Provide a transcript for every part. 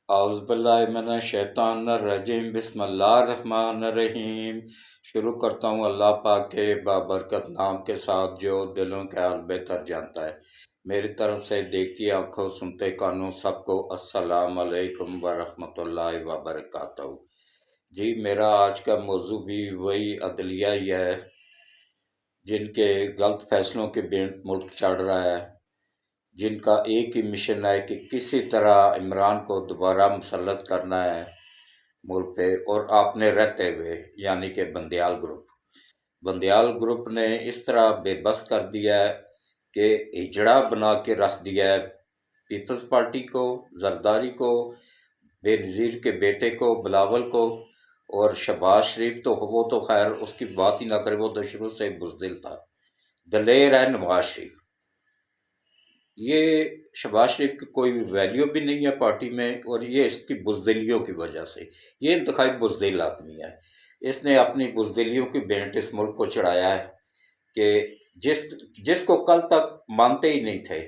اعوذ باللہ من الشیطان الرجیم، بسم اللہ الرحمن الرحیم۔ شروع کرتا ہوں اللہ پاک کے بابرکت نام کے ساتھ جو دلوں کے حال بہتر جانتا ہے۔ میری طرف سے دیکھتی آنکھوں سنتے کانوں سب کو السلام علیکم ورحمۃ اللہ وبرکاتہ۔ جی، میرا آج کا موضوع بھی وہی عدلیہ ہی ہے، جن کے غلط فیصلوں کے بینٹ ملک چڑھ رہا ہے، جن کا ایک ہی مشن ہے کہ کسی طرح عمران کو دوبارہ مسلط کرنا ہے ملک پہ، اور آپ نے رہتے ہوئے، یعنی کہ بندیال گروپ نے اس طرح بے بس کر دیا ہے کہ ہجڑا بنا کے رکھ دیا ہے پیپلز پارٹی کو، زرداری کو، بے نظیر کے بیٹے کو، بلاول کو، اور شہباز شریف تو وہ تو خیر اس کی بات ہی نہ کرے، وہ تو شروع سے بزدل تھا، دلیر ہے نواز شریف۔ یہ شہباز شریف کی کوئی ویلیو بھی نہیں ہے پارٹی میں، اور یہ اس کی بزدلیوں کی وجہ سے، یہ انتہائی بزدل آدمی ہے۔ اس نے اپنی بزدلیوں کی بینٹ اس ملک کو چڑھایا ہے کہ جس کو کل تک مانتے ہی نہیں تھے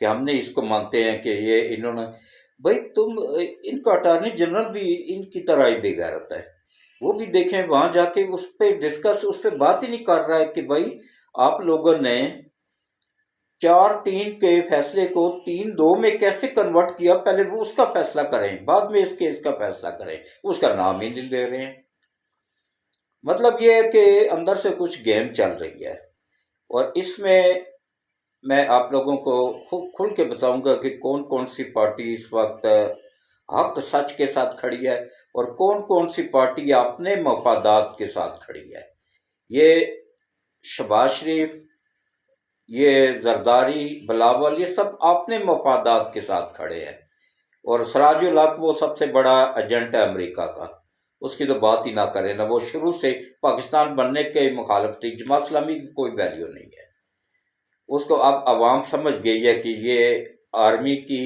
کہ ہم نے اس کو مانتے ہیں کہ یہ انہوں نے، بھائی تم ان کا اٹارنی جنرل بھی ان کی طرح ہی بے غیرت ہے، وہ بھی دیکھیں وہاں جا کے اس پہ ڈسکس، اس پہ بات ہی نہیں کر رہا ہے کہ بھائی آپ لوگوں نے 4-3 کے فیصلے کو 3-2 میں کیسے کنورٹ کیا، پہلے وہ اس کا فیصلہ کریں، بعد میں اس کیس کا فیصلہ کریں، اس کا نام ہی نہیں لے رہے ہیں۔ مطلب یہ ہے کہ اندر سے کچھ گیم چل رہی ہے، اور اس میں آپ لوگوں کو خوب کھل کے بتاؤں گا کہ کون کون سی پارٹی اس وقت حق سچ کے ساتھ کھڑی ہے، اور کون کون سی پارٹی اپنے مفادات کے ساتھ کھڑی ہے۔ یہ شہباز شریف، یہ زرداری، بلاول، یہ سب اپنے مفادات کے ساتھ کھڑے ہیں، اور سراج الحق وہ سب سے بڑا ایجنٹ ہے امریکہ کا، اس کی تو بات ہی نہ کریں، نہ وہ شروع سے پاکستان بننے کے مخالف تھی۔ جماعت اسلامی کی کوئی ویلیو نہیں ہے، اس کو اب عوام سمجھ گئی ہے کہ یہ آرمی کی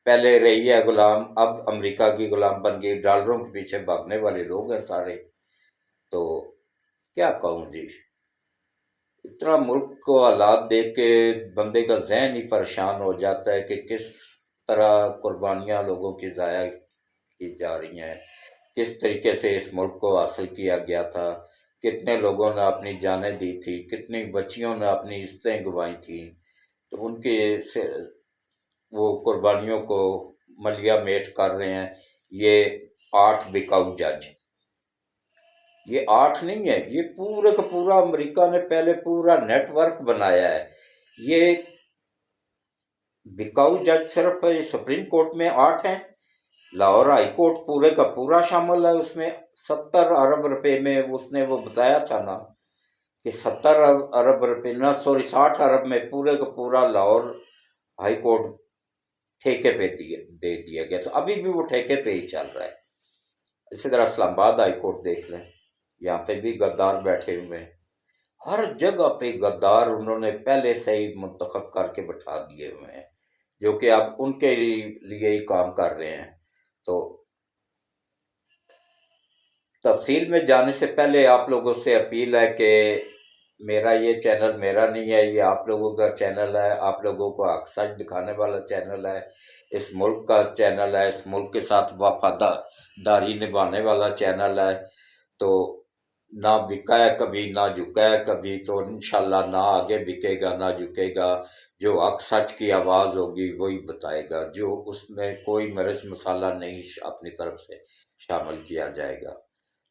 پہلے رہی ہے غلام، اب امریکہ کی غلام بن گئی، ڈالروں کے پیچھے بھاگنے والے لوگ ہیں سارے۔ تو کیا کہوں جی، اتنا ملک کو حالات دیکھ کے بندے کا ذہن ہی پریشان ہو جاتا ہے کہ کس طرح قربانیاں لوگوں کی ضائع کی جا رہی ہیں، کس طریقے سے اس ملک کو حاصل کیا گیا تھا، کتنے لوگوں نے اپنی جانیں دی تھی، کتنی بچیوں نے اپنی عزتیں گنوائی تھیں، تو ان کے وہ قربانیوں کو ملیا میٹ کر رہے ہیں یہ 8 بکاؤ جج۔ یہ 8 نہیں ہے، یہ پورے کا پورا امریکہ نے پہلے پورا نیٹ ورک بنایا ہے۔ یہ بکاؤ جج صرف سپریم کورٹ میں 8 ہیں، لاہور ہائی کورٹ پورے کا پورا شامل ہے اس میں۔ 70 ارب روپے میں اس نے وہ بتایا تھا نا کہ 70 ارب روپے، نہ سوری 60 ارب میں پورے کا پورا لاہور ہائی کورٹ ٹھیکے پہ دے دیا گیا، تو ابھی بھی وہ ٹھیکے پہ ہی چل رہا ہے۔ اسی طرح اسلام آباد ہائی کورٹ دیکھ لیں، یہاں پہ بھی غدار بیٹھے ہوئے ہیں، ہر جگہ پہ غدار انہوں نے پہلے سے ہی منتخب کر کے بٹھا دیے ہوئے ہیں، جو کہ اب ان کے لیے ہی کام کر رہے ہیں۔ تو تفصیل میں جانے سے پہلے آپ لوگوں سے اپیل ہے کہ میرا یہ چینل میرا نہیں ہے، یہ آپ لوگوں کا چینل ہے، آپ لوگوں کو حق سچ دکھانے والا چینل ہے، اس ملک کا چینل ہے، اس ملک کے ساتھ وفاداری نبھانے والا چینل ہے۔ تو نہ بکا ہے کبھی، نہ جھکا ہے کبھی، تو انشاءاللہ نہ آگے بکے گا، نہ جھکے گا۔ جو حق سچ کی آواز ہوگی وہی بتائے گا، جو اس میں کوئی مرچ مسالہ نہیں اپنی طرف سے شامل کیا جائے گا۔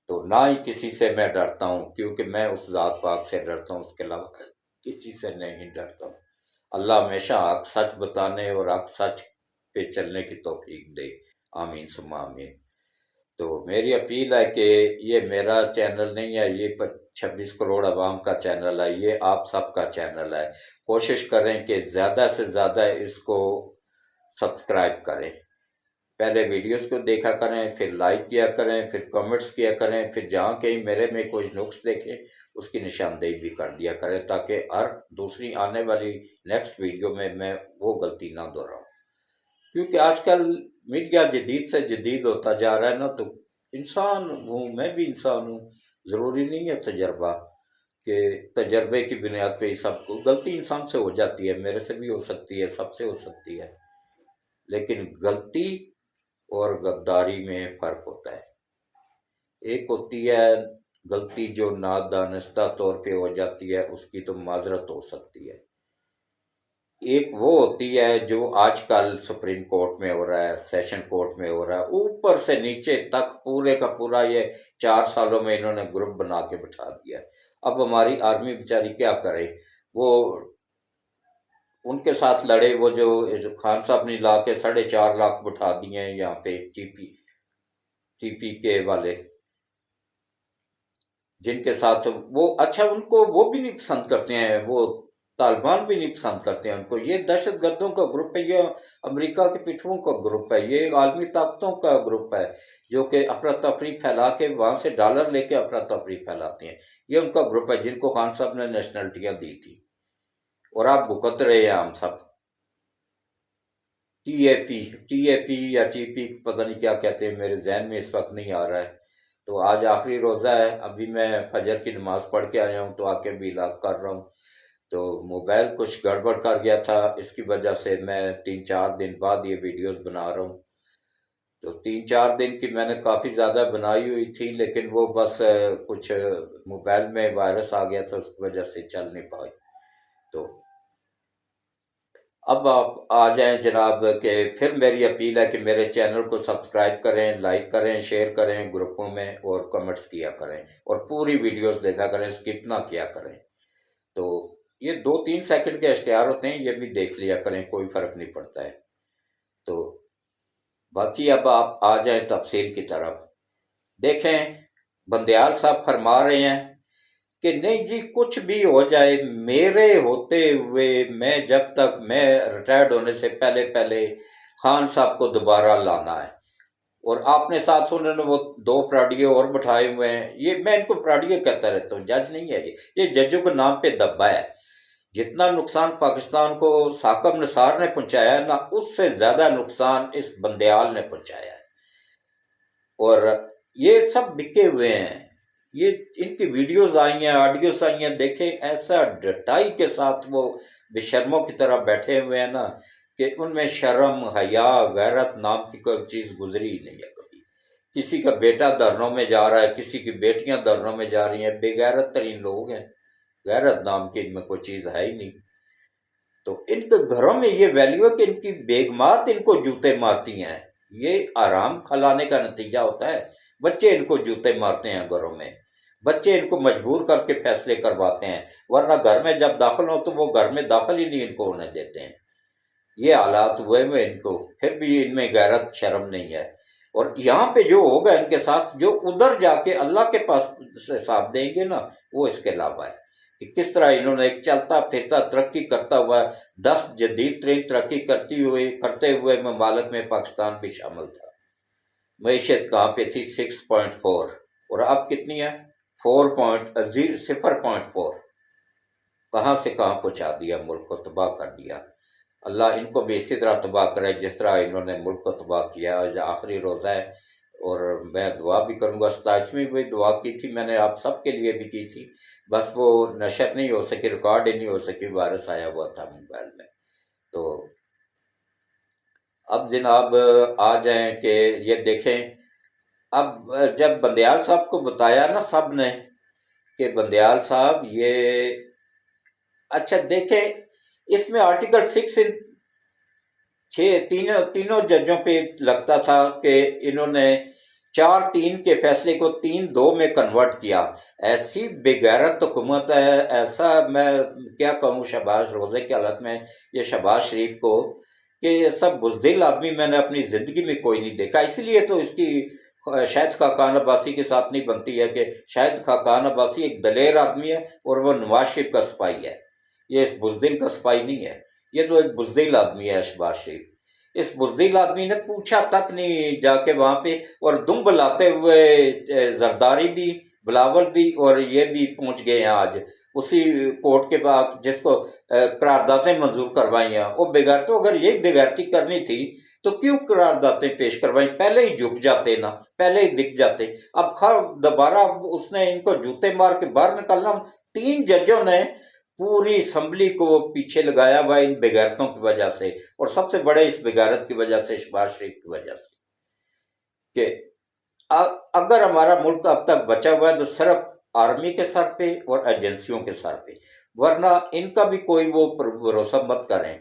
تو نہ ہی کسی سے میں ڈرتا ہوں، کیونکہ میں اس ذات پاک سے ڈرتا ہوں، اس کے علاوہ کسی سے نہیں ڈرتا ہوں۔ اللہ ہمیشہ حق سچ بتانے اور حق سچ پہ چلنے کی توفیق دے، آمین ثم آمین۔ تو میری اپیل ہے کہ یہ میرا چینل نہیں ہے، یہ 26 کروڑ عوام کا چینل ہے، یہ آپ سب کا چینل ہے۔ کوشش کریں کہ زیادہ سے زیادہ اس کو سبسکرائب کریں، پہلے ویڈیوز کو دیکھا کریں، پھر لائک کیا کریں، پھر کمنٹس کیا کریں، پھر جہاں کہیں میرے میں کوئی نقص دیکھیں اس کی نشاندہی بھی کر دیا کریں، تاکہ ہر دوسری آنے والی نیکسٹ ویڈیو میں وہ غلطی نہ دہراؤں۔ کیونکہ آج کل میڈیا جدید سے جدید ہوتا جا رہا ہے نا، تو انسان ہوں، میں بھی انسان ہوں، ضروری نہیں ہے تجربہ کہ تجربے کی بنیاد پہ ہی سب کو غلطی انسان سے ہو جاتی ہے، میرے سے بھی ہو سکتی ہے، سب سے ہو سکتی ہے، لیکن غلطی اور غداری میں فرق ہوتا ہے۔ ایک ہوتی ہے غلطی جو نادانستہ طور پہ ہو جاتی ہے، اس کی تو معذرت ہو سکتی ہے۔ ایک وہ ہوتی ہے جو آج کل سپریم کورٹ میں ہو رہا ہے، سیشن کورٹ میں ہو رہا ہے، اوپر سے نیچے تک پورے کا پورا یہ 4 سالوں میں انہوں نے گروپ بنا کے بٹھا دیا ہے۔ اب ہماری آرمی بیچاری کیا کرے؟ وہ ان کے ساتھ لڑے، وہ جو خان صاحب نے لا کے 4.5 لاکھ بٹھا دیے ہیں یہاں پہ ٹی پی کے والے، جن کے ساتھ وہ اچھا ان کو وہ بھی نہیں پسند کرتے ہیں، وہ طالبان بھی نہیں پسند کرتے ہیں ان کو۔ یہ دہشت گردوں کا گروپ ہے، یہ امریکہ کے پٹھوں کا گروپ ہے، یہ عالمی طاقتوں کا گروپ ہے جو کہ افراتفری پھیلا کے وہاں سے ڈالر لے کے افراتفری پھیلاتے ہیں۔ یہ ان کا گروپ ہے جن کو خان صاحب نے نیشنلٹیاں دی تھی، اور آپ بھگت رہے ہیں ہم سب۔ ٹی اے پی یا ٹی پی پتہ نہیں کیا کہتے ہیں، میرے ذہن میں اس وقت نہیں آ رہا ہے۔ تو آج آخری روزہ ہے، ابھی میں فجر کی نماز پڑھ کے آیا ہوں تو آ کے بھی لاگ کر رہا ہوں، تو موبائل کچھ گڑبڑ کر گیا تھا، اس کی وجہ سے میں 3-4 دن بعد یہ ویڈیوز بنا رہا ہوں۔ تو 3-4 دن کی میں نے کافی زیادہ بنائی ہوئی تھی، لیکن وہ بس کچھ موبائل میں وائرس آ گیا تھا، اس کی وجہ سے چل نہیں پائی۔ تو اب آپ آ جائیں جناب، کہ پھر میری اپیل ہے کہ میرے چینل کو سبسکرائب کریں، لائک کریں، شیئر کریں گروپوں میں، اور کمنٹس کیا کریں، اور پوری ویڈیوز دیکھا کریں، اسکپ نہ کیا کریں۔ تو یہ 2-3 سیکنڈ کے اشتہار ہوتے ہیں، یہ بھی دیکھ لیا کریں، کوئی فرق نہیں پڑتا ہے۔ تو باقی اب آپ آ جائیں تفصیل کی طرف۔ دیکھیں، بندیال صاحب فرما رہے ہیں کہ نہیں جی کچھ بھی ہو جائے، میرے ہوتے ہوئے جب تک میں ریٹائرڈ ہونے سے پہلے خان صاحب کو دوبارہ لانا ہے۔ اور آپ نے ساتھ انہوں نے وہ 2 فراڈیے اور بٹھائے ہوئے ہیں، یہ میں ان کو فراڈیے کہتا رہتا ہوں، جج نہیں ہے یہ ججوں کے نام پہ دبا ہے۔ جتنا نقصان پاکستان کو ثاقب نثار نے پہنچایا ہے نا، اس سے زیادہ نقصان اس بندیال نے پہنچایا ہے، اور یہ سب بکے ہوئے ہیں۔ یہ ان کی ویڈیوز آئی ہیں، آڈیوز آئی ہیں، دیکھیں ایسا ڈٹائی کے ساتھ وہ بے شرموں کی طرح بیٹھے ہوئے ہیں نا، کہ ان میں شرم، حیا، غیرت نام کی کوئی چیز گزری ہی نہیں ہے کبھی۔ کسی کا بیٹا دھرنوں میں جا رہا ہے، کسی کی بیٹیاں دھرنوں میں جا رہی ہیں، بے غیرت ترین لوگ ہیں، غیرت نام کی ان میں کوئی چیز ہے ہی نہیں۔ تو ان کے گھروں میں یہ ویلیو ہے کہ ان کی بیگمات ان کو جوتے مارتی ہیں، یہ آرام کھلانے کا نتیجہ ہوتا ہے۔ بچے ان کو جوتے مارتے ہیں گھروں میں، بچے ان کو مجبور کر کے فیصلے کرواتے ہیں، ورنہ گھر میں جب داخل ہو تو وہ گھر میں داخل ہی نہیں ان کو ہونے دیتے ہیں۔ یہ حالات ہوئے ہوئے ان کو، پھر بھی ان میں غیرت شرم نہیں ہے۔ اور یہاں پہ جو ہوگا ان کے ساتھ، جو ادھر جا کے اللہ کے پاس حساب دیں گے نا، وہ اس کے علاوہ ہے کہ کس طرح انہوں نے ایک چلتا پھرتا ترقی کرتا ہوا 10 جدید ترین ترقی کرتے ہوئے ممالک میں پاکستان بھی شامل تھا۔ معیشت کہاں پہ تھی؟ 6.4، اور اب کتنی ہے؟ 0.4۔ کہاں سے کہاں پہنچا دیا، ملک کو تباہ کر دیا۔ اللہ ان کو بھی اسی طرح تباہ کرے جس طرح انہوں نے ملک کو تباہ کیا۔ آج آخری روزہ ہے، اور میں دعا بھی کروں گا، 27ویں بھی دعا کی تھی میں نے، آپ سب کے لیے بھی کی تھی، بس وہ نشر نہیں ہو سکی، ریکارڈ ہی نہیں ہو سکی، وائرس آیا ہوا تھا موبائل میں۔ تو اب جناب آ جائیں کہ یہ دیکھیں، اب جب بندیال صاحب کو بتایا نا سب نے کہ بندیال صاحب یہ اچھا دیکھیں، اس میں آرٹیکل 6 تینوں ججوں پہ لگتا تھا کہ انہوں نے 4-3 کے فیصلے کو 3-2 میں کنورٹ کیا۔ ایسی بے غیرت حکومت ہے، ایسا میں کیا کہوں شہباز روزے کی حالت میں یہ شہباز شریف کو، کہ یہ سب بزدل آدمی میں نے اپنی زندگی میں کوئی نہیں دیکھا۔ اس لیے تو اس کی شاہد خاقان عباسی کے ساتھ نہیں بنتی ہے، کہ شاہد خاقان عباسی ایک دلیر آدمی ہے اور وہ نواز شریف کا سپاہی ہے، یہ اس بزدل کا سپاہی نہیں ہے، یہ تو ایک بزدل آدمی ہے شہباز شریف۔ اس بزدل آدمی نے پوچھا تک نہیں جا کے وہاں پہ، اور دم بلاتے ہوئے زرداری بھی، بلاول بھی، اور یہ بھی پہنچ گئے ہیں آج اسی کورٹ کے بعد جس کو قراردادیں منظور کروائی ہیں۔ وہ بغیرتوں، اگر یہی بغیرتی کرنی تھی تو کیوں قراردادیں پیش کروائی؟ پہلے ہی جھک جاتے نا، پہلے ہی بک جاتے۔ اب دوبارہ اس نے ان کو جوتے مار کے باہر نکالنا۔ 3 ججوں نے پوری اسمبلی کو پیچھے لگایا ہوا ان بغیرتوں کی وجہ سے، اور سب سے بڑے اس بغیرت کی وجہ سے شہباز شریف کی وجہ سے۔ کہ اگر ہمارا ملک اب تک بچا ہوا ہے تو صرف آرمی کے سر پہ اور ایجنسیوں کے سر پہ، ورنہ ان کا بھی کوئی وہ بھروسہ مت کریں۔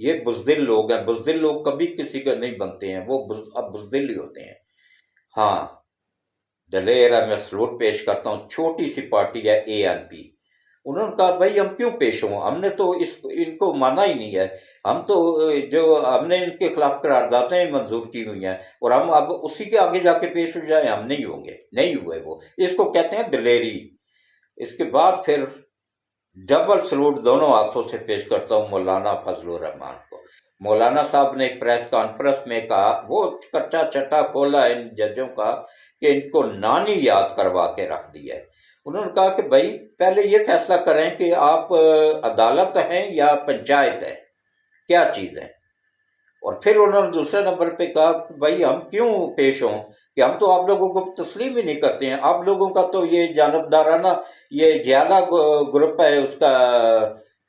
یہ بزدل لوگ ہیں، بزدل لوگ کبھی کسی کا نہیں بنتے ہیں، وہ اب بزدل ہی ہوتے ہیں۔ ہاں، دلیر ہے، میں سلوٹ پیش کرتا ہوں، چھوٹی سی پارٹی ہے ANP، انہوں نے کہا بھائی ہم کیوں پیش ہوں، ہم نے تو ان کو مانا ہی نہیں ہے، ہم تو جو ہم نے ان کے خلاف قراردادیں منظور کی ہوئی ہیں اور ہم اب اسی کے آگے جا کے پیش ہو جائیں، ہم نہیں ہوں گے، نہیں ہوئے وہ، اس کو کہتے ہیں دلیری۔ اس کے بعد پھر ڈبل سلوٹ دونوں ہاتھوں سے پیش کرتا ہوں مولانا فضل الرحمان کو۔ مولانا صاحب نے ایک پریس کانفرنس میں کہا، وہ کچا چٹا کھولا ان ججوں کا کہ ان کو نانی یاد کروا کے رکھ دیا ہے۔ انہوں نے کہا کہ بھائی پہلے یہ فیصلہ کریں کہ آپ عدالت ہیں یا پنچایت ہے، کیا چیز ہے؟ اور پھر انہوں نے دوسرے نمبر پہ کہا کہ بھائی ہم کیوں پیش ہوں، کہ ہم تو آپ لوگوں کو تسلیم ہی نہیں کرتے ہیں، آپ لوگوں کا تو یہ جانبدارانہ یہ جیالہ گروپ ہے، اس کا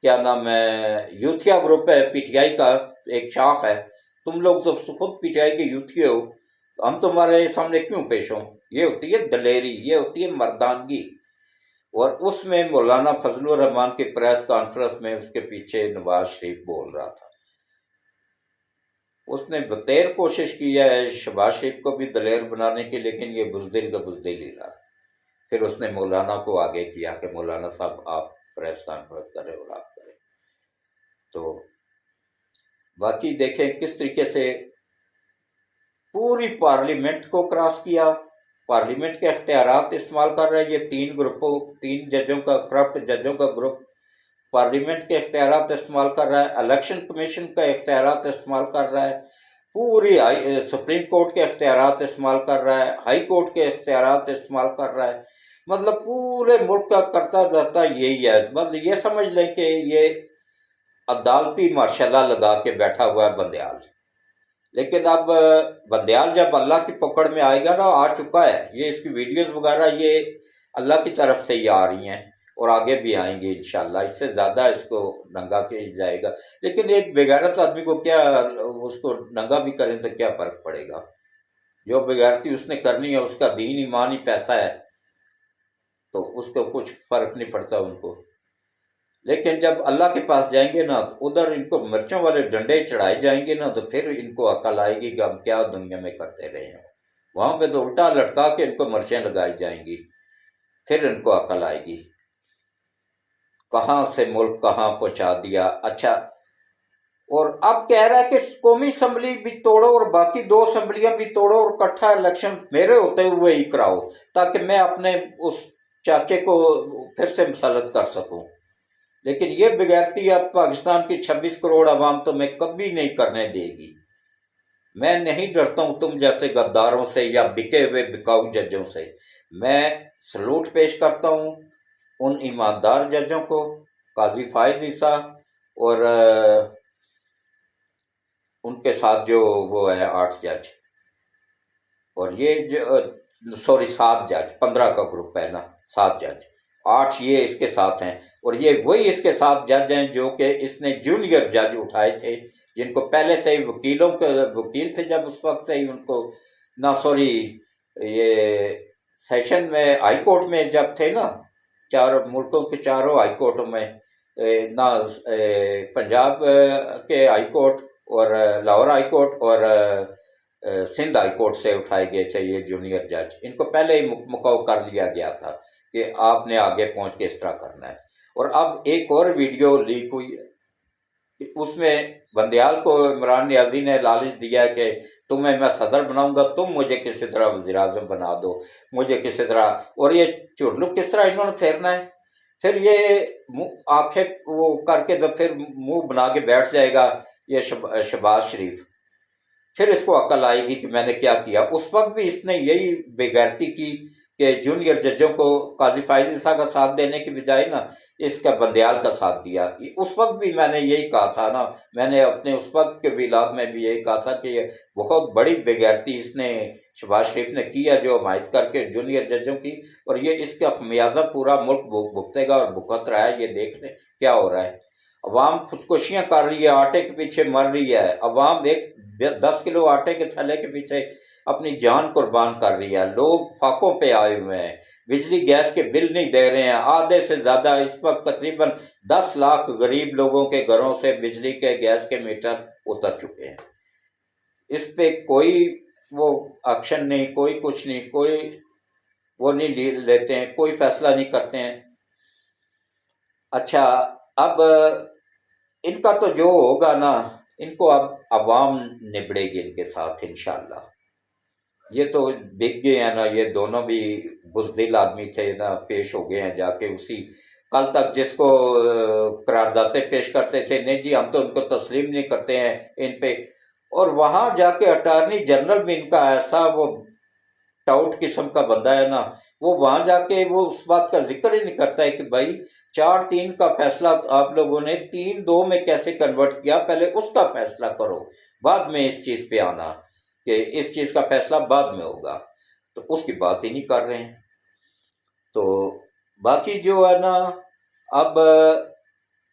کیا نام ہے، یوتھیا گروپ ہے، PTI کا ایک شاخ ہے، تم لوگ تو خود PTI کے یوتھیا ہو، ہم تمہارے سامنے کیوں پیش ہوں؟ یہ ہوتی ہے دلیری، یہ ہوتی ہے مردانگی۔ اور اس میں مولانا فضل الرحمان کی پریس کانفرنس میں اس کے پیچھے نواز شریف بول رہا تھا، اس نے بتیر کوشش کی ہے شہباز شریف کو بھی دلیر بنانے کی، لیکن یہ بزدل کا بزدل ہی رہا۔ پھر اس نے مولانا کو آگے کیا کہ مولانا صاحب آپ پریس کانفرنس کریں اور آپ کریں۔ تو باقی دیکھیں کس طریقے سے پوری پارلیمنٹ کو کراس کیا، پارلیمنٹ کے اختیارات استعمال کر رہے ہیں، یہ تین ججوں کا، کرپٹ ججوں کا گروپ پارلیمنٹ کے اختیارات استعمال کر رہا ہے، الیکشن کمیشن کا اختیارات استعمال کر رہا ہے، پوری سپریم کورٹ کے اختیارات استعمال کر رہا ہے، ہائی کورٹ کے اختیارات استعمال کر رہا ہے، مطلب پورے ملک کا کرتا دھرتا یہی ہے۔ مطلب یہ سمجھ لیں کہ یہ عدالتی ماشاء اللہ لگا کے بیٹھا ہوا ہے بندیال۔ لیکن اب بندیال جب اللہ کی پکڑ میں آئے گا نا، آ چکا ہے، یہ اس کی ویڈیوز وغیرہ یہ اللہ کی طرف سے ہی آ رہی ہیں اور آگے بھی آئیں گے انشاءاللہ، اس سے زیادہ اس کو ننگا کیا جائے گا۔ لیکن ایک بغیرت آدمی کو کیا، اس کو ننگا بھی کریں تو کیا فرق پڑے گا؟ جو بغیرتی اس نے کرنی ہے، اس کا دین ایمان ہی پیسہ ہے، تو اس کو کچھ فرق نہیں پڑتا ان کو۔ لیکن جب اللہ کے پاس جائیں گے نا تو ادھر ان کو مرچوں والے ڈنڈے چڑھائے جائیں گے نا، تو پھر ان کو عقل آئے گی کہ ہم کیا دنیا میں کرتے رہے ہیں۔ وہاں پہ تو الٹا لٹکا کے ان کو مرچیں لگائی جائیں گی، پھر ان کو عقل آئے گی۔ کہاں سے ملک کہاں پہنچا دیا۔ اچھا، اور اب کہہ رہا ہے کہ قومی اسمبلی بھی توڑو اور باقی 2 اسمبلیاں بھی توڑو اور اکٹھا الیکشن میرے ہوتے ہوئے ہی کراؤ، تاکہ میں اپنے اس چاچے کو پھر سے مسلط کر سکوں۔ لیکن یہ بغیرتی اب پاکستان کی 26 کروڑ عوام تو میں کبھی نہیں کرنے دے گی۔ میں نہیں ڈرتا ہوں تم جیسے غداروں سے یا بکے ہوئے بکاؤ ججوں سے۔ میں سلوٹ پیش کرتا ہوں ان ایماندار ججوں کو، قاضی فائز عیسیٰ اور ان کے ساتھ جو وہ ہے 8 جج، اور یہ جو 7 جج، 15 کا گروپ ہے نا، 7 جج، 8 یہ اس کے ساتھ ہیں، اور یہ وہی اس کے ساتھ جج ہیں جو کہ اس نے جونیئر جج اٹھائے تھے، جن کو پہلے سے ہی وکیل تھے جب اس وقت سے ہی ان کو یہ سیشن میں ہائی کورٹ میں جب تھے نا، 4 ملکوں کے 4 ہائی کورٹوں میں، نہ پنجاب کے ہائی کورٹ اور لاہور ہائی کورٹ اور سندھ ہائی کورٹ سے اٹھائے گئے تھے یہ جونیئر جج، ان کو پہلے ہی مقرر کر لیا گیا تھا کہ آپ نے آگے پہنچ کے اس طرح کرنا ہے۔ اور اب ایک اور ویڈیو لیک ہوئی ہے کہ اس میں بندیال کو عمران نیازی نے لالچ دیا کہ تمہیں میں صدر بناؤں گا، تم مجھے کسی طرح وزیر اعظم بنا دو، مجھے کسی طرح، اور یہ چرلو کس طرح انہوں نے پھیرنا ہے، پھر یہ آنکھیں وہ کر کے تو پھر منہ بنا کے بیٹھ جائے گا یہ شہباز شریف، پھر اس کو عقل آئے گی کہ میں نے کیا کیا۔ اس وقت بھی اس نے یہی بے غیرتی کی کہ جونیئر ججوں کو قاضی فائز عیسیٰ کا ساتھ دینے کی بجائے نا اس کا بندیال کا ساتھ دیا۔ اس وقت بھی میں نے یہی کہا تھا نا، میں نے اپنے اس وقت کے ویلاگ میں بھی یہی کہا تھا کہ یہ بہت بڑی بے غیرتی اس نے شہباز شریف نے کی ہے جو حمایت کر کے جونیئر ججوں کی، اور یہ اس کا خمیازہ پورا ملک بھگتے گا اور بھگت رہا ہے، یہ دیکھنے کیا ہو رہا ہے۔ عوام خودکشیاں کر رہی ہے، آٹے کے پیچھے مر رہی ہے، عوام ایک 10 کلو آٹے کے تھیلے کے پیچھے اپنی جان قربان کر رہی ہے، لوگ فاقوں پہ آئے ہوئے ہیں، بجلی گیس کے بل نہیں دے رہے ہیں، آدھے سے زیادہ اس وقت تقریباً 10 لاکھ غریب لوگوں کے گھروں سے بجلی کے گیس کے میٹر اتر چکے ہیں۔ اس پہ کوئی وہ ایکشن نہیں، کوئی کچھ نہیں، کوئی وہ نہیں لیتے ہیں، کوئی فیصلہ نہیں کرتے ہیں۔ اچھا، اب ان کا تو جو ہوگا نا، ان کو اب عوام نبڑے گی ان کے ساتھ انشاءاللہ۔ یہ تو بک گئے ہیں نا، یہ دونوں بھی بزدل آدمی تھے نا، پیش ہو گئے ہیں جا کے اسی کل تک جس کو قراردادیں پیش کرتے تھے، نہیں جی ہم تو ان کو تسلیم نہیں کرتے ہیں ان پہ، اور وہاں جا کے اٹارنی جنرل بھی ان کا ایسا وہ ٹاؤٹ قسم کا بندہ ہے نا، وہ وہاں جا کے وہ اس بات کا ذکر ہی نہیں کرتا ہے کہ بھائی 4-3 کا فیصلہ آپ لوگوں نے 3-2 میں کیسے کنورٹ کیا، پہلے اس کا فیصلہ کرو، بعد میں اس چیز پہ آنا کہ اس چیز کا فیصلہ بعد میں ہوگا، تو اس کی بات ہی نہیں کر رہے ہیں۔ تو باقی جو ہے نا، اب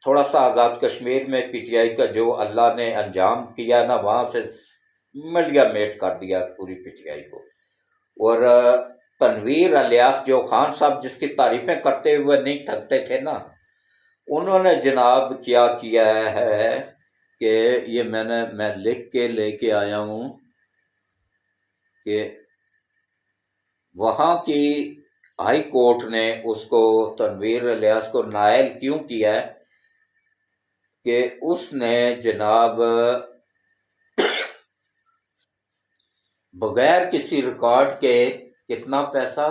تھوڑا سا آزاد کشمیر میں پی ٹی آئی کا جو اللہ نے انجام کیا نا، وہاں سے ملیا میٹ کر دیا پوری پی ٹی آئی کو۔ اور تنویر الیاس جو خان صاحب جس کی تعریفیں کرتے ہوئے نہیں تھکتے تھے نا، انہوں نے جناب کیا کیا ہے کہ یہ میں لکھ کے لے کے آیا ہوں کہ وہاں کی ہائی کورٹ نے اس کو تنویر الیاس کو نائل کیوں کیا ہے کہ اس نے جناب بغیر کسی ریکارڈ کے کتنا پیسہ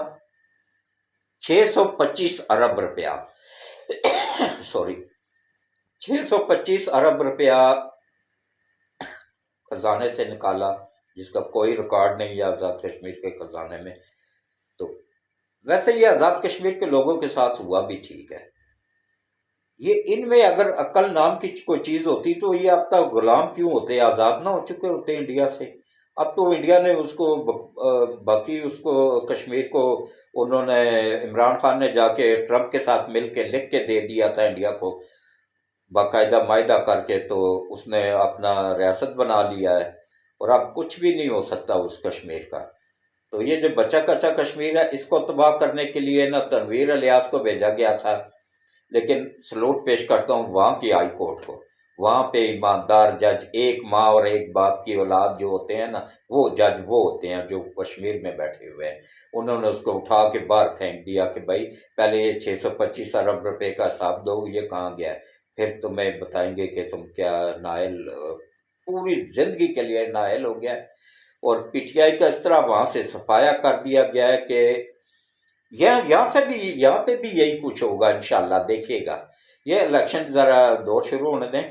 625 ارب روپیہ سوری 625 ارب روپیہ خزانے سے نکالا، جس کا کوئی ریکارڈ نہیں ہے آزاد کشمیر کے خزانے میں۔ تو ویسے یہ آزاد کشمیر کے لوگوں کے ساتھ ہوا بھی ٹھیک ہے، یہ ان میں اگر عقل نام کی کوئی چیز ہوتی تو یہ اب تک غلام کیوں ہوتے، آزاد نہ ہو چکے ہوتے انڈیا سے۔ اب تو انڈیا نے اس کو باقی اس کو کشمیر کو انہوں نے عمران خان نے جا کے ٹرمپ کے ساتھ مل کے لکھ کے دے دیا تھا انڈیا کو باقاعدہ معاہدہ کر کے، تو اس نے اپنا ریاست بنا لیا ہے، اور اب کچھ بھی نہیں ہو سکتا اس کشمیر کا۔ تو یہ جو بچہ کچا کشمیر ہے، اس کو تباہ کرنے کے لیے نہ تنویر الیاس کو بھیجا گیا تھا، لیکن سلوٹ پیش کرتا ہوں وہاں کی ہائی کورٹ کو۔ وہاں پہ ایماندار جج، ایک ماں اور ایک باپ کی اولاد جو ہوتے ہیں نا، وہ جج وہ ہوتے ہیں جو کشمیر میں بیٹھے ہوئے ہیں۔ انہوں نے اس کو اٹھا کے باہر پھینک دیا کہ بھائی پہلے یہ 625 ارب روپے کا حساب دو، یہ کہاں گیا ہے، پھر تمہیں بتائیں گے کہ تم کیا نائل، پوری زندگی کے لیے نائل ہو گیا ہے۔ اور پی ٹی آئی کا اس طرح وہاں سے صفایا کر دیا گیا ہے کہ یہاں سے بھی، یہاں پہ بھی یہی کچھ ہوگا انشاءاللہ، دیکھیے گا۔ یہ الیکشن ذرا دور شروع ہونے دیں،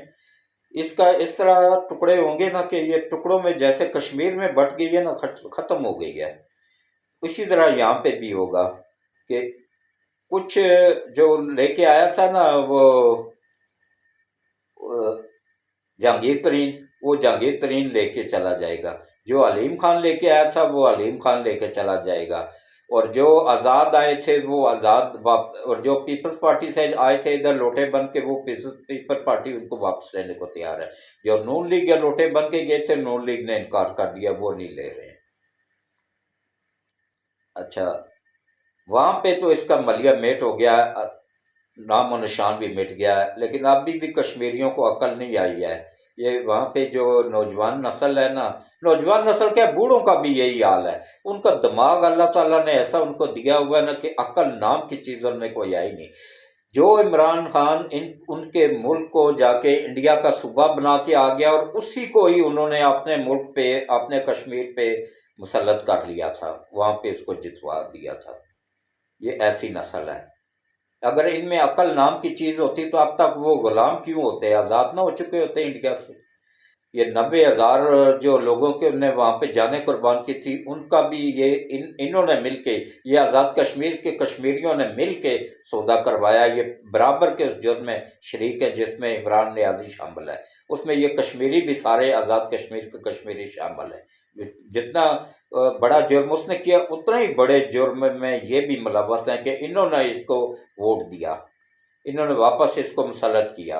اس کا اس طرح ٹکڑے ہوں گے نا کہ یہ ٹکڑوں میں جیسے کشمیر میں بٹ گئی ہے نا، ختم ہو گئی ہے، اسی طرح یہاں پہ بھی ہوگا کہ کچھ جو لے کے آیا تھا نا وہ جہانگیر ترین، وہ جہانگیر ترین لے کے چلا جائے گا، جو علیم خان لے کے آیا تھا وہ علیم خان لے کے چلا جائے گا، اور جو آزاد آئے تھے وہ آزاد اور جو پیپلز پارٹی سے آئے تھے ادھر لوٹے بن کے، وہ پیپل پارٹی ان کو واپس لینے کو تیار ہے۔ جو نون لیگ یا لوٹے بن کے گئے تھے، نون لیگ نے انکار کر دیا، وہ نہیں لے رہے ہیں۔ اچھا، وہاں پہ تو اس کا ملیہ میٹ ہو گیا، نام و نشان بھی مٹ گیا ہے، لیکن ابھی بھی کشمیریوں کو عقل نہیں آئی ہے۔ یہ وہاں پہ جو نوجوان نسل ہے نا، نوجوان نسل کیا، بوڑھوں کا بھی یہی حال ہے، ان کا دماغ اللہ تعالیٰ نے ایسا ان کو دیا ہوا ہے نا کہ عقل نام کی چیز ان میں کوئی آئی نہیں۔ جو عمران خان ان کے ملک کو جا کے انڈیا کا صوبہ بنا کے آ گیا، اور اسی کو ہی انہوں نے اپنے ملک پہ، اپنے کشمیر پہ مسلط کر لیا تھا، وہاں پہ اس کو جتوا دیا تھا۔ یہ ایسی نسل ہے، اگر ان میں عقل نام کی چیز ہوتی تو اب تک وہ غلام کیوں ہوتے، آزاد نہ ہو چکے ہوتے انڈیا سے۔ یہ 90,000 جو لوگوں کے نے وہاں پہ جانیں قربان کی تھی، ان کا بھی یہ انہوں نے مل کے، یہ آزاد کشمیر کے کشمیریوں نے مل کے سودا کروایا، یہ برابر کے اس جرم میں شریک ہے جس میں عمران نیازی شامل ہے، اس میں یہ کشمیری بھی سارے آزاد کشمیر کے کشمیری شامل ہیں۔ جتنا بڑا جرم اس نے کیا، اتنا ہی بڑے جرم میں یہ بھی ملوث ہیں کہ انہوں نے اس کو ووٹ دیا، انہوں نے واپس اس کو مسلط کیا۔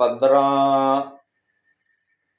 15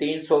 300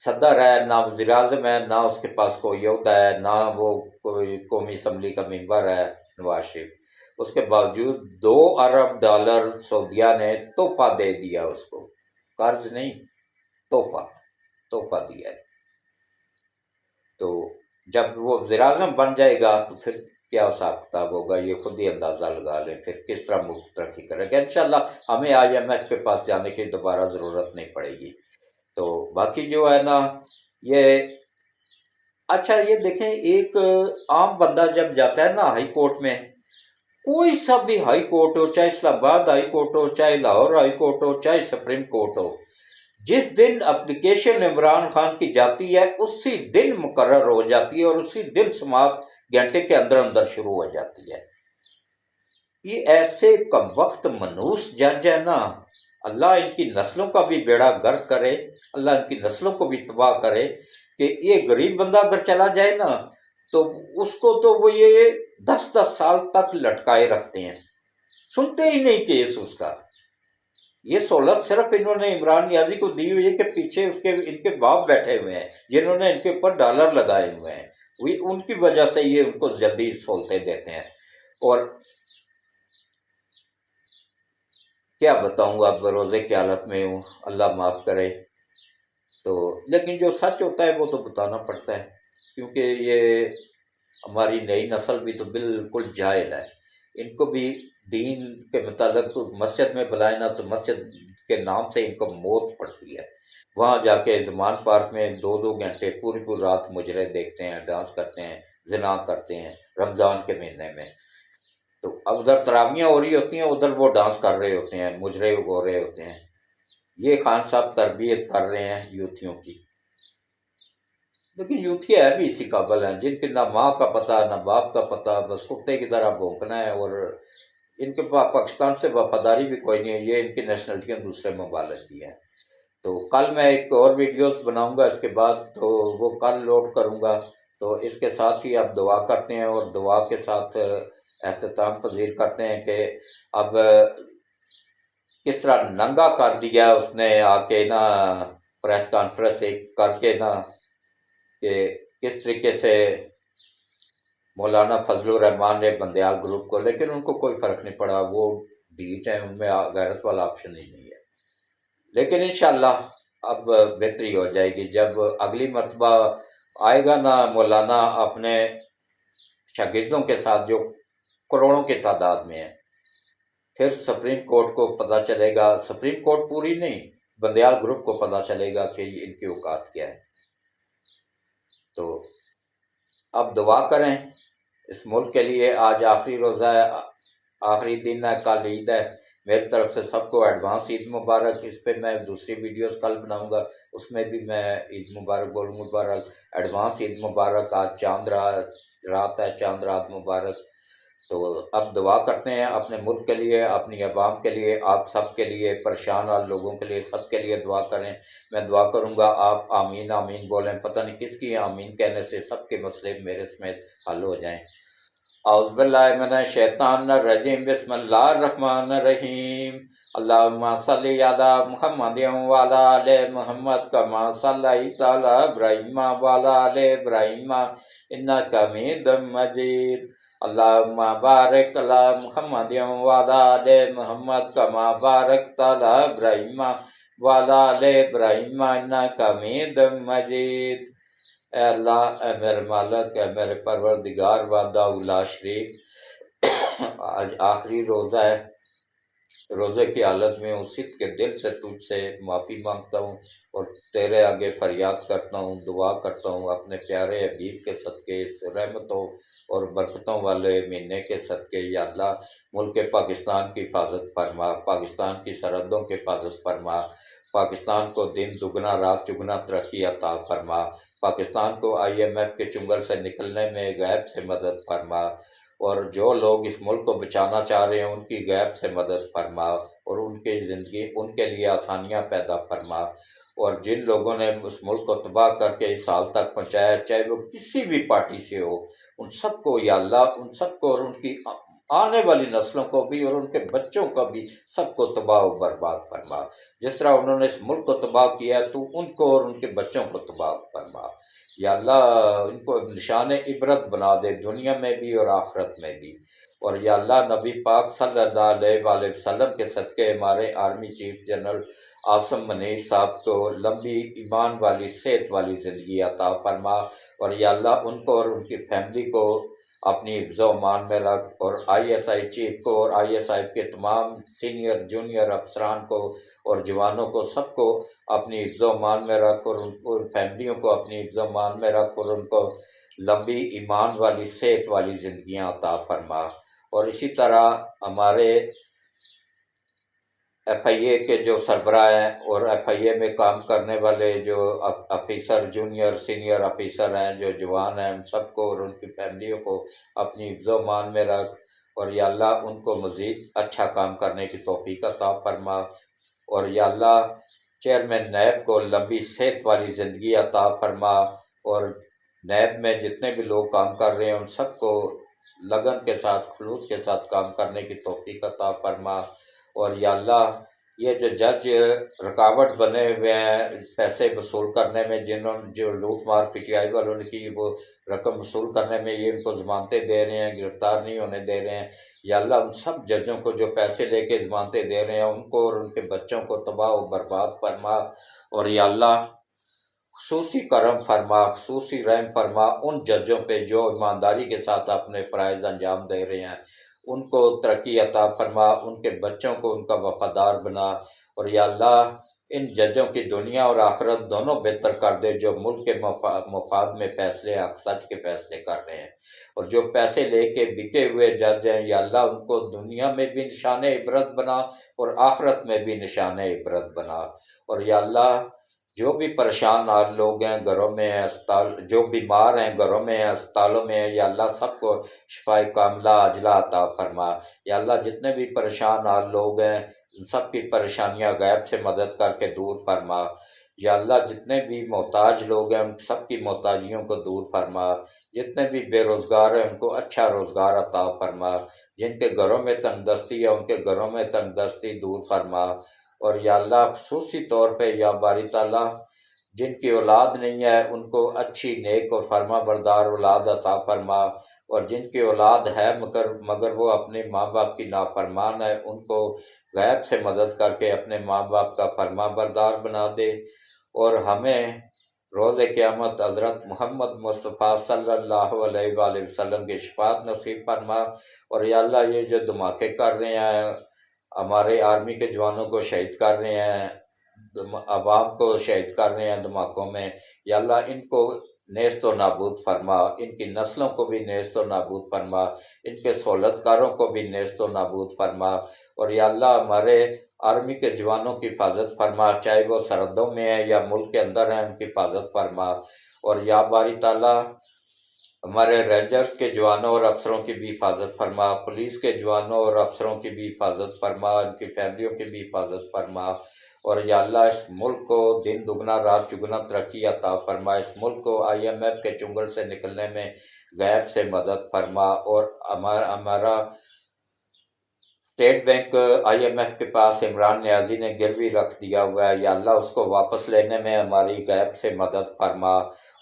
صدر ہے، نہ وزیر اعظم ہے، نہ اس کے پاس کوئی عہدہ ہے، نہ وہ کوئی قومی اسمبلی کا ممبر ہے نواز شریف۔ اس کے باوجود 2 ارب ڈالر سعودیہ نے تحفہ دے دیا اس کو، قرض نہیں، تحفہ دیا ہے۔ تو جب وہ وزیر اعظم بن جائے گا تو پھر کیا حساب کتاب ہوگا، یہ خود ہی اندازہ لگا لیں پھر کس طرح ملک ترقی کرے گا۔ انشاءاللہ ہمیں IMF کے پاس جانے کی دوبارہ ضرورت نہیں پڑے گی۔ تو باقی جو ہے نا یہ اچھا، یہ دیکھیں ایک عام بندہ جب جاتا ہے نا ہائی کورٹ میں، کوئی سا بھی ہائی کورٹ ہو، چاہے اسلام آباد ہائی کورٹ ہو، چاہے لاہور ہائی کورٹ ہو، چاہے سپریم کورٹ ہو، جس دن اپلیکیشن عمران خان کی جاتی ہے اسی دن مقرر ہو جاتی ہے اور اسی دن سماعت گھنٹے کے اندر اندر شروع ہو جاتی ہے۔ یہ ایسے کم وقت منحوس جج ہے نا، اللہ ان کی نسلوں کا بھی بیڑا غرق کرے، اللہ ان کی نسلوں کو بھی تباہ کرے کہ یہ غریب بندہ اگر چلا جائے نا تو اس کو تو وہ یہ 10 سال تک لٹکائے رکھتے ہیں، سنتے ہی نہیں کیس اس کا۔ یہ سہولت صرف انہوں نے عمران نیازی کو دی ہوئی ہے کہ پیچھے ان کے باپ بیٹھے ہوئے ہیں جنہوں نے ان کے اوپر ڈالر لگائے ہوئے ہیں، ان کی وجہ سے یہ ان کو جلدی سہولتیں دیتے ہیں۔ اور کیا بتاؤں، اب روزے کی حالت میں ہوں، اللہ معاف کرے۔ تو لیکن جو سچ ہوتا ہے وہ تو بتانا پڑتا ہے، کیونکہ یہ ہماری نئی نسل بھی تو بالکل جاہل ہے، ان کو بھی دین کے متعلق مسجد میں بلائے نا تو مسجد کے نام سے ان کو موت پڑتی ہے، وہاں جا کے زمان پارک میں 2 گھنٹے پوری رات مجرے دیکھتے ہیں، ڈانس کرتے ہیں، زنا کرتے ہیں رمضان کے مہینے میں۔ تو اب ادھر تراویحیں ہو رہی ہوتی ہیں، ادھر وہ ڈانس کر رہے ہوتے ہیں، مجرے ہو رہے ہوتے ہیں۔ یہ خان صاحب تربیت کر رہے ہیں یوتھیوں کی، لیکن یوتھی ہے بھی اسی قابل ہیں جن کے نہ ماں کا پتہ نہ باپ کا پتہ، بس کتے کی طرح بھونکنا ہے، اور ان کے پاس پاکستان سے وفاداری بھی کوئی نہیں ہے، یہ ان کی نیشنلٹیاں دوسرے ممالک کی ہیں۔ تو کل میں ایک اور ویڈیوز بناؤں گا اس کے بعد، تو وہ کل لوڈ کروں گا۔ تو اس کے ساتھ ہی اب دعا کرتے ہیں اور دعا کے ساتھ اختتام پذیر کرتے ہیں کہ اب کس طرح ننگا کر دیا اس نے آ کے نا پریس کانفرنس ایک کر کے نا، کہ کس طریقے سے مولانا فضل الرحمان نے بندیال گروپ کو، لیکن ان کو کوئی فرق نہیں پڑا، وہ ڈھیٹ ہیں، ان میں غیرت والا آپشن ہی نہیں ہے۔ لیکن انشاءاللہ اب بہتری ہو جائے گی جب اگلی مرتبہ آئے گا نا مولانا اپنے شاگردوں کے ساتھ جو کروڑوں کی تعداد میں ہے، پھر سپریم کورٹ کو پتہ چلے گا، سپریم کورٹ پوری نہیں، بندیال گروپ کو پتہ چلے گا کہ ان کی اوقات کیا ہے۔ تو اب دعا کریں اس ملک کے لیے، آج آخری روزہ ہے، آخری دن ہے، کل عید ہے، میری طرف سے سب کو ایڈوانس عید مبارک۔ اس پہ میں دوسری ویڈیوز کل بناؤں گا، اس میں بھی میں عید مبارک بولوں، مبارک ایڈوانس عید مبارک۔ آج چاند رات ہے، چاند رات مبارک۔ تو اب دعا کرتے ہیں اپنے ملک کے لیے، اپنی عوام کے لیے، آپ سب کے لیے، پریشان حال لوگوں کے لیے، سب کے لیے دعا کریں۔ میں دعا کروں گا، آپ آمین آمین بولیں، پتہ نہیں کس کی آمین کہنے سے سب کے مسئلے میرے سمیت حل ہو جائیں۔ اعوذ باللہ من الشیطان الرجیم، بسم اللہ الرحمن الرحیم، اللہم صلی علی محمد وعلی آل محمد کما صلیت علی ابراہیم وعلی آل ابراہیم انک حمید مجید، اللہم بارک علی محمد وعلی آل محمد کما بارکت علی ابراہیم وعلی آل ابراہیم انک حمید مجید۔ اے اللہ، اے میرے مالک، اے میرے پروردگار وحدہ لا شریک، آج آخری روزہ ہے، روزے کی حالت میں ہوں، صدق کے دل سے تجھ سے معافی مانگتا ہوں اور تیرے آگے فریاد کرتا ہوں، دعا کرتا ہوں اپنے پیارے حبیب کے صدقے، اس رحمتوں اور برکتوں والے مہینے کے صدقے، یا اللہ ملک پاکستان کی حفاظت فرما، پاکستان کی سرحدوں کی حفاظت فرما، پاکستان کو دن دگنا رات چگنا ترقی عطا فرما، پاکستان کو IMF کے چنگل سے نکلنے میں غیب سے مدد فرما، اور جو لوگ اس ملک کو بچانا چاہ رہے ہیں ان کی غیب سے مدد فرما، اور ان کی زندگی، ان کے لیے آسانیاں پیدا فرما، اور جن لوگوں نے اس ملک کو تباہ کر کے اس حال تک پہنچایا، چاہے وہ کسی بھی پارٹی سے ہو، ان سب کو یا اللہ، ان سب کو اور ان کی آنے والی نسلوں کو بھی اور ان کے بچوں کو بھی سب کو تباہ و برباد فرما۔ جس طرح انہوں نے اس ملک کو تباہ کیا تو ان کو اور ان کے بچوں کو تباہ فرما۔ یا اللہ ان کو نشان عبرت بنا دے دنیا میں بھی اور آخرت میں بھی۔ اور یا اللہ نبی پاک صلی اللہ علیہ وآلہ وسلم کے صدقے ہمارے army chief general Asim Munir صاحب کو لمبی ایمان والی صحت والی زندگی عطا فرما۔ اور یا اللہ ان کو اور ان کی فیملی کو اپنی حفظ و امان میں رکھ، اور آئی ایس آئی چیف کو اور آئی ایس آئی کے تمام سینئر جونیئر افسران کو اور جوانوں کو سب کو اپنی حفظ و امان میں رکھ، اور ان فیملیوں کو اپنی حفظ و امان میں رکھ، اور ان کو لمبی ایمان والی صحت والی زندگیاں عطا فرما۔ اور اسی طرح ہمارے ایف آئی اے کے جو سربراہ ہیں اور ایف آئی اے میں کام کرنے والے جو افیسر جونیئر سینئر افیسر ہیں جو جوان ہیں، ان سب کو اور ان کی فیملیوں کو اپنی حفظ و امان میں رکھ، اور یا اللہ ان کو مزید اچھا کام کرنے کی توفیق عطا فرما۔ اور یا اللہ چیئرمین نیب کو لمبی صحت والی زندگی عطا فرما، اور نیب میں جتنے بھی لوگ کام کر رہے ہیں ان سب کو لگن کے ساتھ خلوص کے ساتھ کام کرنے کی توفیق عطا فرما۔ اور یا اللہ یہ جو جج رکاوٹ بنے ہوئے ہیں پیسے وصول کرنے میں، جنہوں جو لوٹ مار پی ٹی آئی والوں نے کی وہ رقم وصول کرنے میں، یہ ان کو ضمانتیں دے رہے ہیں، گرفتار نہیں ہونے دے رہے ہیں، یا اللہ ان سب ججوں کو جو پیسے لے کے ضمانتیں دے رہے ہیں ان کو اور ان کے بچوں کو تباہ و برباد فرما۔ اور یا اللہ خصوصی کرم فرما، خصوصی رحم فرما ان ججوں پہ جو ایمانداری کے ساتھ اپنے فرائض انجام دے رہے ہیں، ان کو ترقی عطا فرما، ان کے بچوں کو ان کا وفادار بنا۔ اور یا اللہ ان ججوں کی دنیا اور آخرت دونوں بہتر کر دے جو ملک کے مفاد میں فیصلے حق سچ کے فیصلے کر رہے ہیں، اور جو پیسے لے کے بکے ہوئے جج ہیں یا اللہ ان کو دنیا میں بھی نشان عبرت بنا اور آخرت میں بھی نشان عبرت بنا۔ اور یا اللہ جو بھی پریشان حال لوگ ہیں گھروں میں ہیں، اسپتال جو بیمار ہیں گھروں میں ہیں اسپتالوں میں ہیں، یا اللہ سب کو شفاء کاملہ عاجلہ عطا فرما۔ یا اللہ جتنے بھی پریشان حال لوگ ہیں ان سب کی پریشانیاں غیب سے مدد کر کے دور فرما۔ یا اللہ جتنے بھی محتاج لوگ ہیں ان سب کی محتاجیوں کو دور فرما، جتنے بھی بے روزگار ہیں ان کو اچھا روزگار عطا فرما، جن کے گھروں میں تنگ دستی ہے ان کے گھروں میں تنگ دستی دور فرما۔ اور یا اللہ خصوصی طور پہ یا باری تعالیٰ جن کی اولاد نہیں ہے ان کو اچھی نیک اور فرما بردار اولاد عطا فرما، اور جن کی اولاد ہے مگر وہ اپنے ماں باپ کی نافرمان ہے ان کو غیب سے مدد کر کے اپنے ماں باپ کا فرما بردار بنا دے۔ اور ہمیں روز قیامت حضرت محمد مصطفیٰ صلی اللہ علیہ وآلہ وسلم کی شفاعت نصیب فرما۔ اور یا اللہ یہ جو دھماکے کر رہے ہیں ہمارے آرمی کے جوانوں کو شہید کر رہے ہیں، عوام کو شہید کر رہے ہیں دھماکوں میں، یا اللہ ان کو نیست و نابود فرما، ان کی نسلوں کو بھی نیست و نابود فرما، ان کے سہولت کاروں کو بھی نیست و نابود فرما۔ اور یا اللہ ہمارے آرمی کے جوانوں کی حفاظت فرما، چاہے وہ سرحدوں میں ہیں یا ملک کے اندر ہیں ان کی حفاظت فرما۔ اور یا باری تعالیٰ ہمارے رینجرز کے جوانوں اور افسروں کی بھی حفاظت فرما، پولیس کے جوانوں اور افسروں کی بھی حفاظت فرما، ان کی فیملیوں کی بھی حفاظت فرما۔ اور یا اللہ اس ملک کو دن دگنا رات چگنا ترقی عطا فرما، اس ملک کو آئی ایم ایف کے چنگل سے نکلنے میں غیب سے مدد فرما۔ اور ہمارا state bank I M F کے پاس عمران نیازی نے گروی رکھ دیا ہوا ہے، یا اللہ اس کو واپس لینے میں ہماری غیب سے مدد فرما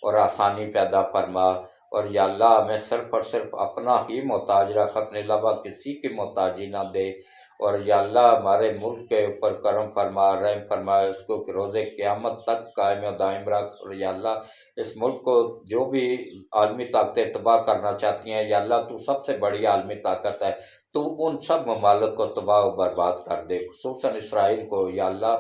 اور آسانی پیدا فرما۔ اور یا اللہ ہمیں صرف اور صرف اپنا ہی محتاج رکھ، اپنے علاوہ کسی کی محتاجی نہ دے۔ اور یا اللہ ہمارے ملک کے اوپر کرم فرما، رحم فرما، اس کو روز قیامت تک قائم و دائم رکھ۔ اور یا اللہ اس ملک کو جو بھی عالمی طاقتیں تباہ کرنا چاہتی ہیں، یا اللہ تو سب سے بڑی عالمی طاقت ہے، تو ان سب ممالک کو تباہ و برباد کر دے، خصوصاً اسرائیل کو۔ یا اللہ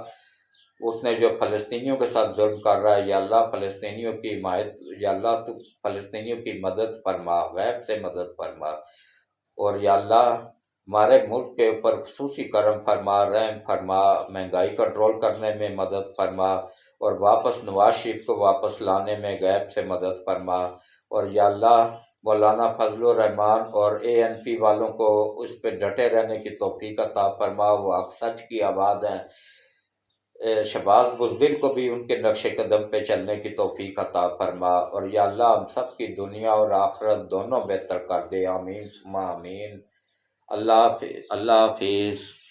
اس نے جو فلسطینیوں کے ساتھ ظلم کر رہا ہے، یا اللہ فلسطینیوں کی حمایت، یا اللہ تو فلسطینیوں کی مدد فرما، غیب سے مدد فرما۔ اور یا اللہ ہمارے ملک کے اوپر خصوصی کرم فرما، رحم فرما، مہنگائی کنٹرول کرنے میں مدد فرما، اور واپس نواز شریف کو واپس لانے میں غیب سے مدد فرما۔ اور یا اللہ مولانا فضل الرحمان اور اے این پی والوں کو اس پہ ڈٹے رہنے کی توفیق عطا فرما، وہ حق سچ کی آواز ہیں۔ شہباز بزدل کو بھی ان کے نقش قدم پہ چلنے کی توفیق عطا فرما۔ اور یا اللہ ہم سب کی دنیا اور آخرت دونوں بہتر کر دے، آمین ثم آمین۔ اللہ حافظ، اللہ حافظ۔